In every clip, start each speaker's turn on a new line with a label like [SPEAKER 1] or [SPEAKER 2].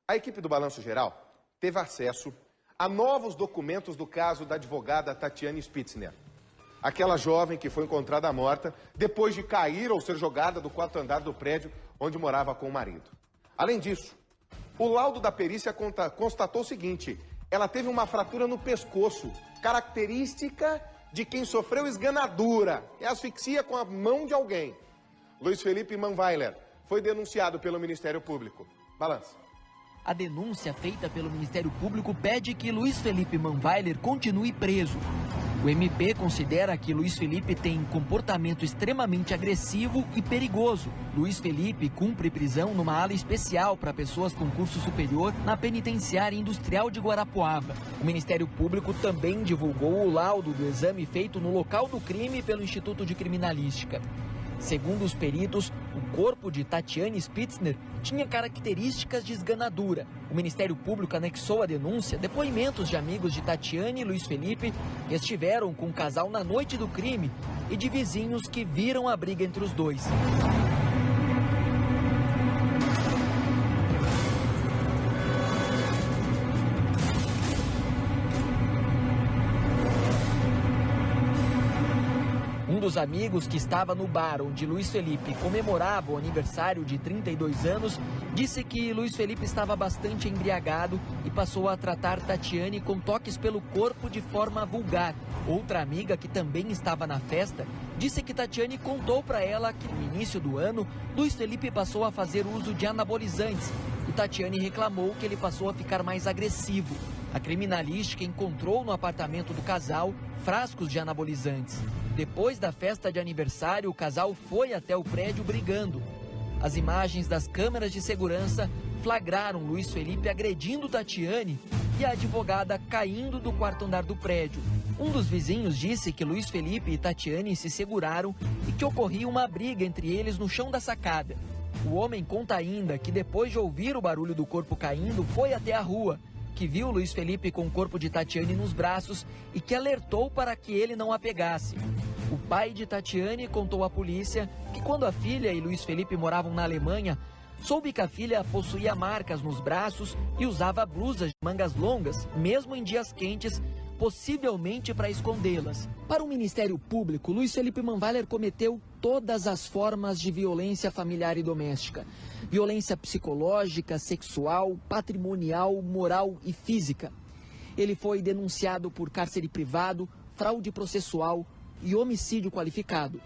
[SPEAKER 1] A equipe do Balanço Geral teve acesso a novos documentos do caso da advogada Tatiane Spitzner. Aquela jovem que foi encontrada morta depois de cair ou ser jogada do 4º andar do prédio onde morava com o marido. Além disso, o laudo da perícia constatou o seguinte: ela teve uma fratura no pescoço, característica de quem sofreu esganadura, é asfixia com a mão de alguém. Luiz Felipe Manweiler foi denunciado pelo Ministério Público. Balança.
[SPEAKER 2] A denúncia feita pelo Ministério Público pede que Luiz Felipe Manweiler continue preso. O MP considera que Luiz Felipe tem comportamento extremamente agressivo e perigoso. Luiz Felipe cumpre prisão numa ala especial para pessoas com curso superior na Penitenciária Industrial de Guarapuava. O Ministério Público também divulgou o laudo do exame feito no local do crime pelo Instituto de Criminalística. Segundo os peritos, o corpo de Tatiane Spitzner tinha características de esganadura. O Ministério Público anexou à denúncia depoimentos de amigos de Tatiane e Luiz Felipe que estiveram com o casal na noite do crime e de vizinhos que viram a briga entre os dois. Um dos amigos que estava no bar onde Luiz Felipe comemorava o aniversário de 32 anos disse que Luiz Felipe estava bastante embriagado e passou a tratar Tatiane com toques pelo corpo de forma vulgar. Outra amiga que também estava na festa disse que Tatiane contou para ela que no início do ano Luiz Felipe passou a fazer uso de anabolizantes e Tatiane reclamou que ele passou a ficar mais agressivo. A criminalística encontrou no apartamento do casal frascos de anabolizantes. Depois da festa de aniversário, o casal foi até o prédio brigando. As imagens das câmeras de segurança flagraram Luiz Felipe agredindo Tatiane e a advogada caindo do 4º andar do prédio. Um dos vizinhos disse que Luiz Felipe e Tatiane se seguraram e que ocorria uma briga entre eles no chão da sacada. O homem conta ainda que depois de ouvir o barulho do corpo caindo, foi até a rua, que viu Luiz Felipe com o corpo de Tatiane nos braços e que alertou para que ele não a pegasse. O pai de Tatiane contou à polícia que quando a filha e Luiz Felipe moravam na Alemanha, soube que a filha possuía marcas nos braços e usava blusas de mangas longas, mesmo em dias quentes, possivelmente para escondê-las. Para o Ministério Público, Luiz Felipe Manweiler cometeu todas as formas de violência familiar e doméstica. Violência psicológica, sexual, patrimonial, moral e física. Ele foi denunciado por cárcere privado, fraude processual e homicídio qualificado.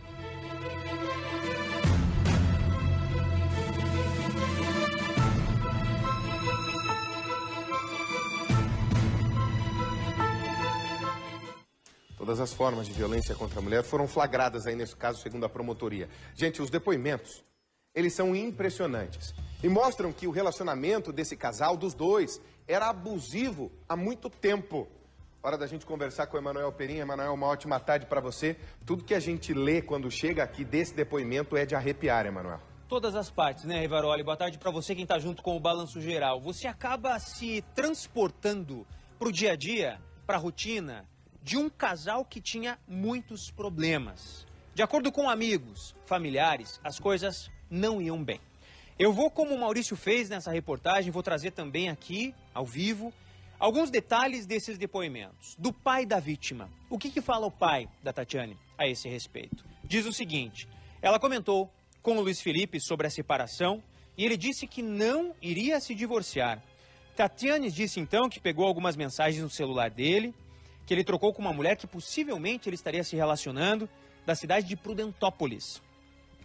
[SPEAKER 1] Todas as formas de violência contra a mulher foram flagradas aí nesse caso, segundo a promotoria. Gente, os depoimentos, eles são impressionantes e mostram que o relacionamento desse casal, dos dois, era abusivo há muito tempo. Hora da gente conversar com o Emanuel Perim. Emanuel, uma ótima tarde para você. Tudo que a gente lê quando chega aqui desse depoimento é de arrepiar, Emanuel.
[SPEAKER 3] Todas as partes, né, Rivaroli? Boa tarde para você, quem está junto com o Balanço Geral. Você acaba se transportando para o dia a dia, para a rotina de um casal que tinha muitos problemas. De acordo com amigos, familiares, as coisas não iam bem. Eu vou, como o Maurício fez nessa reportagem, vou trazer também aqui, ao vivo, alguns detalhes desses depoimentos. Do pai da vítima. O que fala o pai da Tatiane a esse respeito? Diz o seguinte: ela comentou com o Luiz Felipe sobre a separação e ele disse que não iria se divorciar. Tatiane disse então que pegou algumas mensagens no celular dele, que ele trocou com uma mulher que possivelmente ele estaria se relacionando, da cidade de Prudentópolis.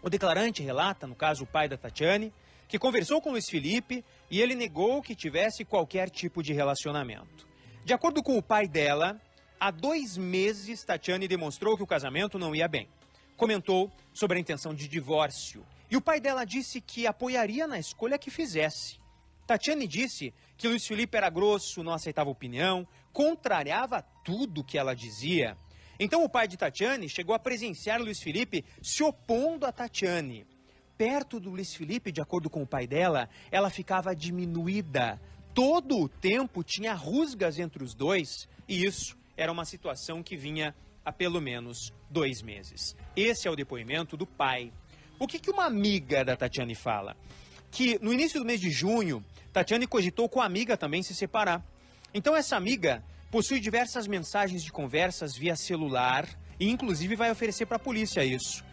[SPEAKER 3] O declarante relata, no caso o pai da Tatiane, que conversou com Luiz Felipe e ele negou que tivesse qualquer tipo de relacionamento. De acordo com o pai dela, há 2 meses Tatiane demonstrou que o casamento não ia bem. Comentou sobre a intenção de divórcio e o pai dela disse que apoiaria na escolha que fizesse. Tatiane disse que Luiz Felipe era grosso, não aceitava opinião, contrariava tudo que ela dizia. Então o pai de Tatiane chegou a presenciar Luiz Felipe se opondo a Tatiane. Perto do Luiz Felipe, de acordo com o pai dela, ela ficava diminuída. Todo o tempo tinha rusgas entre os dois e isso era uma situação que vinha há pelo menos 2 meses. Esse é o depoimento do pai. O que uma amiga da Tatiane fala? que no início do mês de junho, Tatiane cogitou com a amiga também se separar. Então essa amiga possui diversas mensagens de conversas via celular e inclusive vai oferecer para a polícia isso.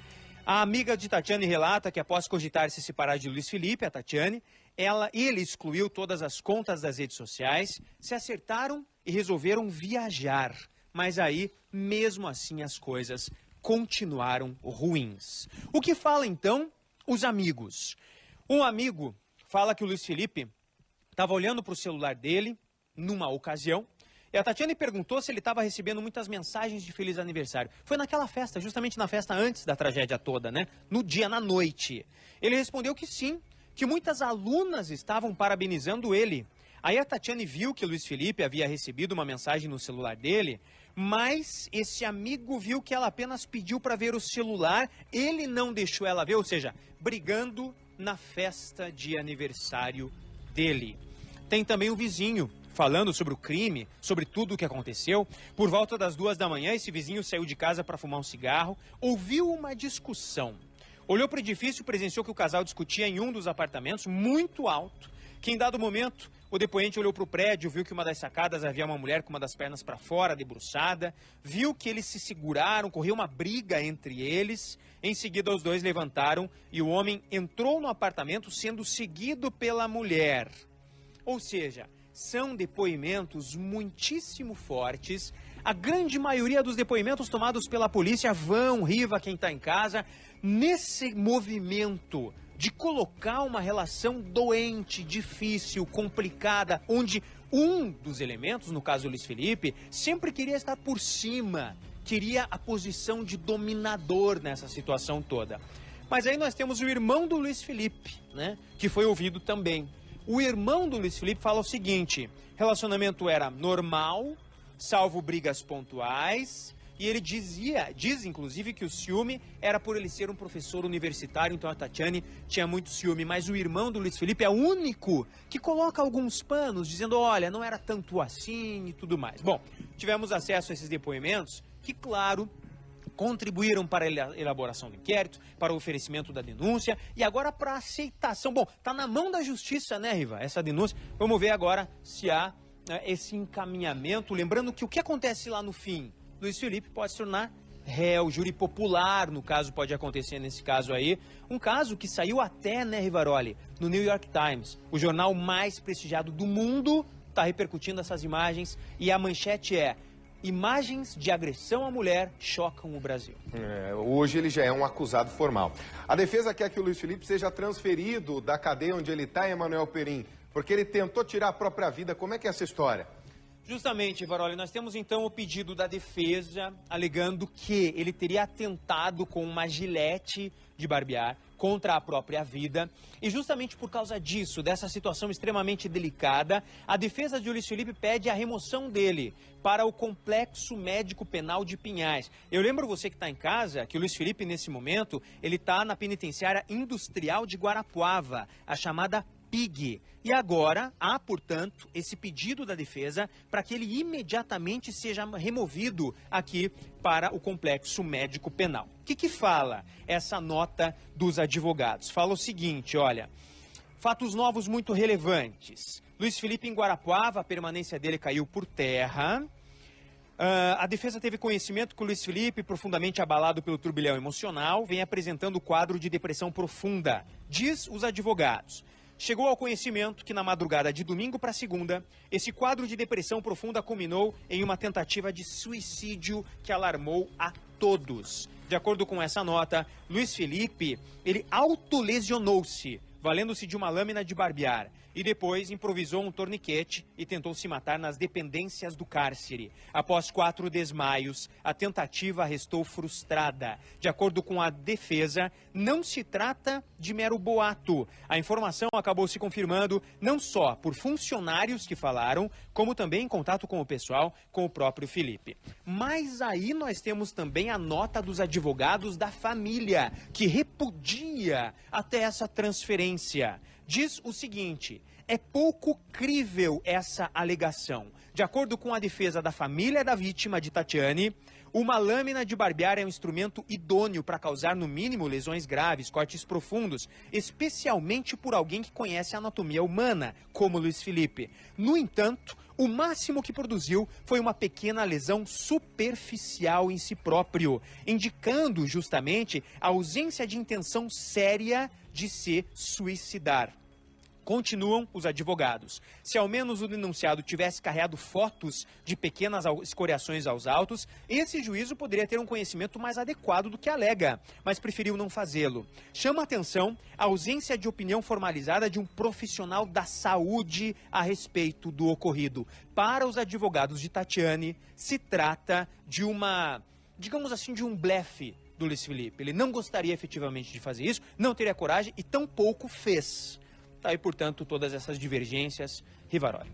[SPEAKER 3] A amiga de Tatiane relata que após cogitar se separar de Luiz Felipe, a Tatiane, ele excluiu todas as contas das redes sociais, se acertaram e resolveram viajar. Mas aí, mesmo assim, as coisas continuaram ruins. O que fala então os amigos? Um amigo fala que o Luiz Felipe estava olhando para o celular dele numa ocasião e a Tatiane perguntou se ele estava recebendo muitas mensagens de feliz aniversário. Foi naquela festa, justamente na festa antes da tragédia toda, né? No dia, na noite. Ele respondeu que sim, que muitas alunas estavam parabenizando ele. Aí a Tatiane viu que o Luiz Felipe havia recebido uma mensagem no celular dele, mas esse amigo viu que ela apenas pediu para ver o celular, ele não deixou ela ver, ou seja, brigando na festa de aniversário dele. Tem também um vizinho falando sobre o crime, sobre tudo o que aconteceu. Por volta das 2 da manhã, esse vizinho saiu de casa para fumar um cigarro, ouviu uma discussão. Olhou para o edifício e presenciou que o casal discutia em um dos apartamentos, muito alto, que em dado momento o depoente olhou para o prédio, viu que uma das sacadas havia uma mulher com uma das pernas para fora, debruçada, viu que eles se seguraram, correu uma briga entre eles, em seguida os dois levantaram e o homem entrou no apartamento sendo seguido pela mulher. Ou seja, são depoimentos muitíssimo fortes. A grande maioria dos depoimentos tomados pela polícia vão, Riva, quem está em casa, nesse movimento de colocar uma relação doente, difícil, complicada, onde um dos elementos, no caso do Luiz Felipe, sempre queria estar por cima, queria a posição de dominador nessa situação toda. Mas aí nós temos o irmão do Luiz Felipe, né, que foi ouvido também. O irmão do Luiz Felipe fala o seguinte: relacionamento era normal, salvo brigas pontuais, e ele diz inclusive que o ciúme era por ele ser um professor universitário, então a Tatiane tinha muito ciúme, mas o irmão do Luiz Felipe é o único que coloca alguns panos, dizendo, olha, não era tanto assim e tudo mais. Bom, tivemos acesso a esses depoimentos que, claro, contribuíram para a elaboração do inquérito, para o oferecimento da denúncia e agora para a aceitação. Bom, está na mão da justiça, né, Riva, essa denúncia. Vamos ver agora se há esse encaminhamento. Lembrando que o que acontece lá no fim? Luiz Felipe pode se tornar réu, júri popular, no caso, pode acontecer nesse caso aí. Um caso que saiu até, né, Rivaroli, no New York Times, o jornal mais prestigiado do mundo, está repercutindo essas imagens e a manchete é: imagens de agressão à mulher chocam o Brasil.
[SPEAKER 1] Hoje ele já é um acusado formal. A defesa quer que o Luiz Felipe seja transferido da cadeia onde ele está, Emanuel Perim, porque ele tentou tirar a própria vida. Como é que é essa história?
[SPEAKER 3] Justamente, Varoli, nós temos então o pedido da defesa alegando que ele teria atentado com uma gilete de barbear contra a própria vida. E justamente por causa disso, dessa situação extremamente delicada, a defesa de Luiz Felipe pede a remoção dele para o Complexo Médico Penal de Pinhais. Eu lembro você que está em casa que o Luiz Felipe, nesse momento, ele está na penitenciária industrial de Guarapuava, a chamada PIG. E agora há, portanto, esse pedido da defesa para que ele imediatamente seja removido aqui para o Complexo Médico Penal. O que fala essa nota dos advogados? Fala o seguinte, olha, fatos novos muito relevantes. Luiz Felipe em Guarapuava, a permanência dele caiu por terra. A defesa teve conhecimento que o Luiz Felipe, profundamente abalado pelo turbilhão emocional, vem apresentando o quadro de depressão profunda, diz os advogados. Chegou ao conhecimento que na madrugada de domingo para segunda, esse quadro de depressão profunda culminou em uma tentativa de suicídio que alarmou a todos. De acordo com essa nota, Luiz Felipe, ele autolesionou-se, valendo-se de uma lâmina de barbear, e depois improvisou um torniquete e tentou se matar nas dependências do cárcere. Após 4 desmaios, a tentativa restou frustrada. De acordo com a defesa, não se trata de mero boato. A informação acabou se confirmando não só por funcionários que falaram, como também em contato com o pessoal, com o próprio Felipe. Mas aí nós temos também a nota dos advogados da família, que repudia até essa transferência. Diz o seguinte: é pouco crível essa alegação. De De acordo com a defesa da família da vítima de Tatiane, uma lâmina de barbear é um instrumento idôneo para causar, no mínimo, lesões graves, cortes profundos, especialmente por alguém que conhece a anatomia humana, como Luiz Felipe. No entanto, o máximo que produziu foi uma pequena lesão superficial em si próprio, indicando justamente a ausência de intenção séria de se suicidar. Continuam os advogados. Se ao menos o denunciado tivesse carregado fotos de pequenas escoriações aos autos, esse juízo poderia ter um conhecimento mais adequado do que alega, mas preferiu não fazê-lo. Chama a atenção a ausência de opinião formalizada de um profissional da saúde a respeito do ocorrido. Para os advogados de Tatiane, se trata de digamos assim, de um blefe do Luiz Felipe. Ele não gostaria efetivamente de fazer isso, não teria coragem e tampouco fez. Tá aí, portanto, todas essas divergências. Rivaroli.